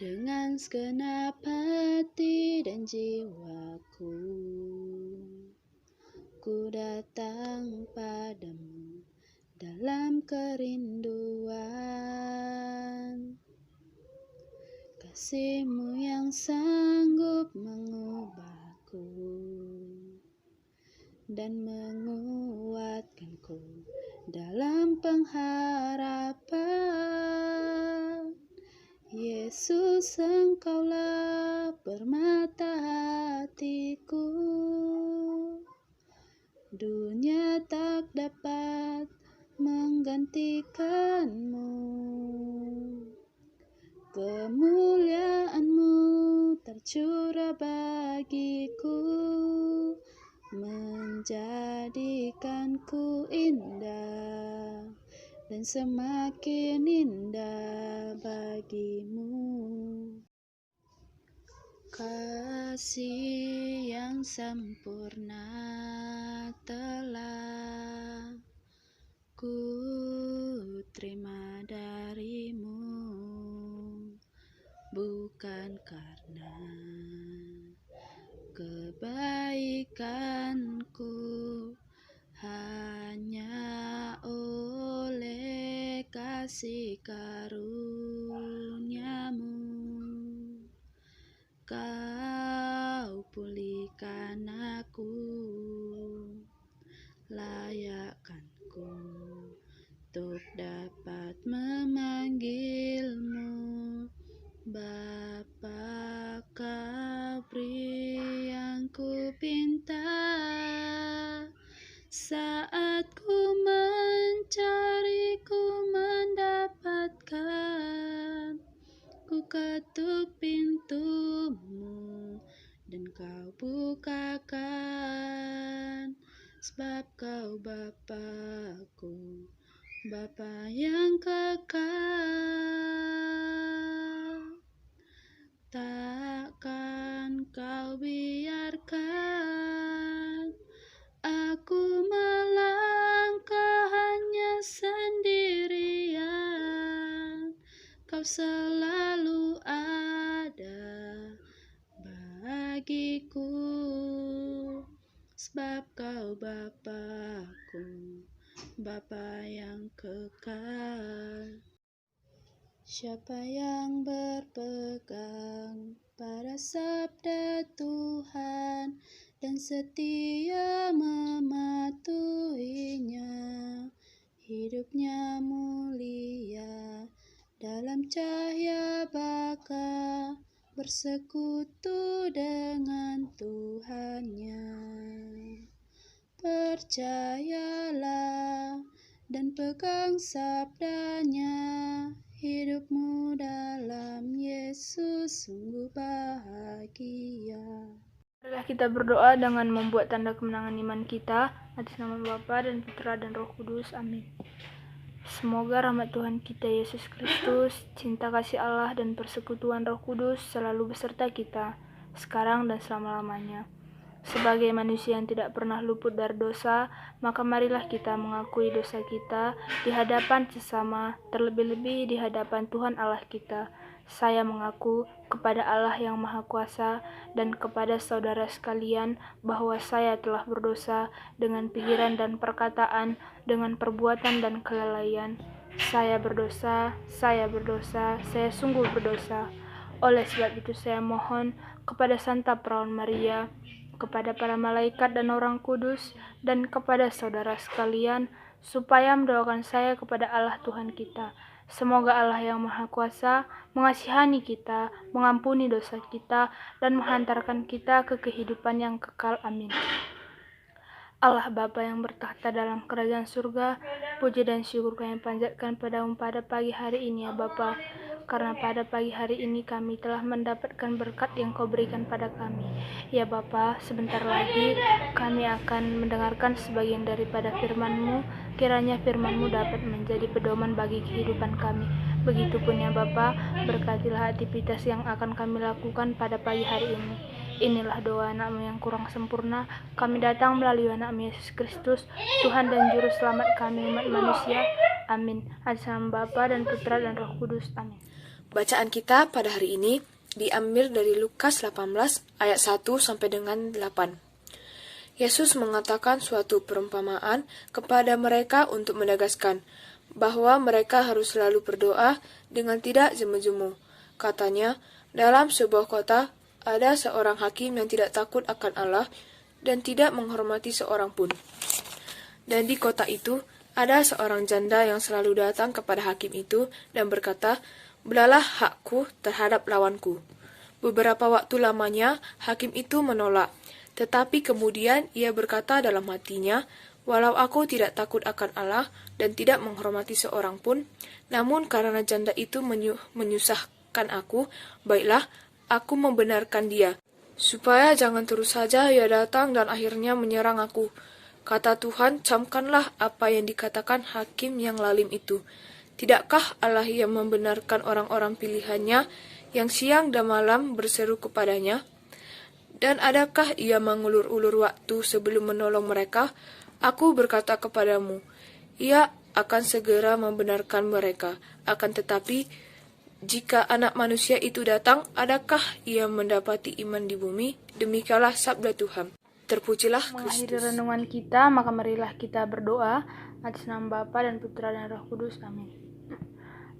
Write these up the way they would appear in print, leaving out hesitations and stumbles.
dengan segenap hati dan jiwaku. Ku datang padamu dalam kerinduan, kasih-Mu yang sanggup mengubahku dan menguatkanku dalam pengharapan. Yesus, Engkaulah permata hatiku, dunia tak dapat menggantikan-Mu. Kemuliaan-Mu tercurah bagiku, menjadikanku indah dan semakin indah bagi-Mu. Kasih yang sempurna telah ku terima dari-Mu, bukan karena kebaikanku, hanya oleh kasih karunia-Mu. Kau pulihkan aku, layakkanku untuk dapat memanggil-Mu Bapa. Kau beri yang ku pinta saat ku mencari, ku mendapatkan. Ku ketuk pintu-Mu dan Kau bukakan, sebab Kau Bapa-Ku, Bapa yang kekal. Takkan Kau biarkan aku melangkah hanya sendirian. Kau selalu ada bagiku, sebab Kau Bapa-Ku, Bapa yang kekal. Siapa yang berpegang pada sabda Tuhan dan setia mematuhinya, hidupnya mulia dalam cahaya baka, bersekutu dengan Tuhannya. Percayalah dan pegang sabdanya, hidupmu dalam Yesus sungguh bahagia. Marilah kita berdoa dengan membuat tanda kemenangan iman kita, atas nama Bapa dan Putra dan Roh Kudus. Amin. Semoga rahmat Tuhan kita Yesus Kristus, cinta kasih Allah dan persekutuan Roh Kudus selalu beserta kita, sekarang dan selama-lamanya. Sebagai manusia yang tidak pernah luput dari dosa, maka marilah kita mengakui dosa kita di hadapan sesama, terlebih-lebih di hadapan Tuhan Allah kita. Saya mengaku kepada Allah yang Maha Kuasa dan kepada saudara sekalian bahwa saya telah berdosa dengan pikiran dan perkataan, dengan perbuatan dan kelalaian. Saya berdosa, saya sungguh berdosa. Oleh sebab itu saya mohon kepada Santa Perawan Maria, kepada para malaikat dan orang kudus, dan kepada saudara sekalian, supaya mendoakan saya kepada Allah Tuhan kita. Semoga Allah yang Maha Kuasa mengasihani kita, mengampuni dosa kita, dan menghantarkan kita ke kehidupan yang kekal. Amin. Allah Bapa yang bertakhta dalam kerajaan surga, puji dan syukur kami panjatkan padamu pada pagi hari ini ya Bapa, karena pada pagi hari ini kami telah mendapatkan berkat yang Kau berikan pada kami. Ya Bapa, sebentar lagi kami akan mendengarkan sebagian daripada firman-Mu, kiranya firman-Mu dapat menjadi pedoman bagi kehidupan kami. Begitupun ya Bapa, berkatilah aktivitas yang akan kami lakukan pada pagi hari ini. Inilah doa anak-Mu yang kurang sempurna. Kami datang melalui anak-Mu Yesus Kristus, Tuhan dan Juru Selamat kami umat manusia. Amin. Atas nama Bapa dan Putra dan Roh Kudus. Amin. Bacaan kita pada hari ini diambil dari Lukas 18 ayat 1 sampai dengan 8. Yesus mengatakan suatu perumpamaan kepada mereka untuk menegaskan bahwa mereka harus selalu berdoa dengan tidak jemu-jemu. Katanya, dalam sebuah kota ada seorang hakim yang tidak takut akan Allah dan tidak menghormati seorang pun. Dan di kota itu ada seorang janda yang selalu datang kepada hakim itu dan berkata, "Belalah hakku terhadap lawanku." Beberapa waktu lamanya hakim itu menolak, tetapi kemudian ia berkata dalam hatinya, "Walau aku tidak takut akan Allah dan tidak menghormati seorang pun, namun karena janda itu menyusahkan aku, baiklah, aku membenarkan dia, supaya jangan terus saja ia datang dan akhirnya menyerang aku." Kata Tuhan, "Camkanlah apa yang dikatakan hakim yang lalim itu. Tidakkah Allah yang membenarkan orang-orang pilihannya yang siang dan malam berseru kepadanya? Dan adakah ia mengulur-ulur waktu sebelum menolong mereka? Aku berkata kepadamu, ia akan segera membenarkan mereka. Akan tetapi, jika anak manusia itu datang, adakah ia mendapati iman di bumi?" Demikianlah sabda Tuhan. Terpujilah Mengakhiri Kristus. renungan kita, maka marilah kita berdoa atas nama Bapa dan Putra dan Roh Kudus. Amin.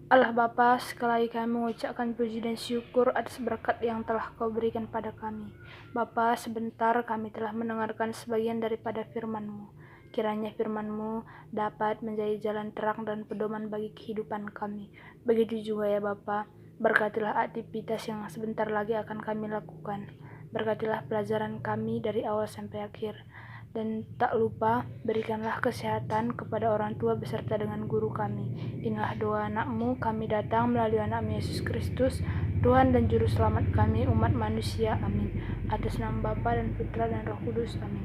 Allah Bapa, sekali lagi kami mengucapkan puji dan syukur atas berkat yang telah Kau berikan pada kami. Bapa, sebentar kami telah mendengarkan sebagian daripada firman-Mu. Kiranya firman-Mu dapat menjadi jalan terang dan pedoman bagi kehidupan kami. Begitu juga ya Bapa, berkatilah aktivitas yang sebentar lagi akan kami lakukan. Berkatilah pelajaran kami dari awal sampai akhir. Dan tak lupa, berikanlah kesehatan kepada orang tua beserta dengan guru kami. Inilah doa anak-Mu, kami datang melalui anak-Mu Yesus Kristus, Tuhan dan Juru Selamat kami, umat manusia. Amin. Atas nama Bapa dan Putra dan Roh Kudus. Amin.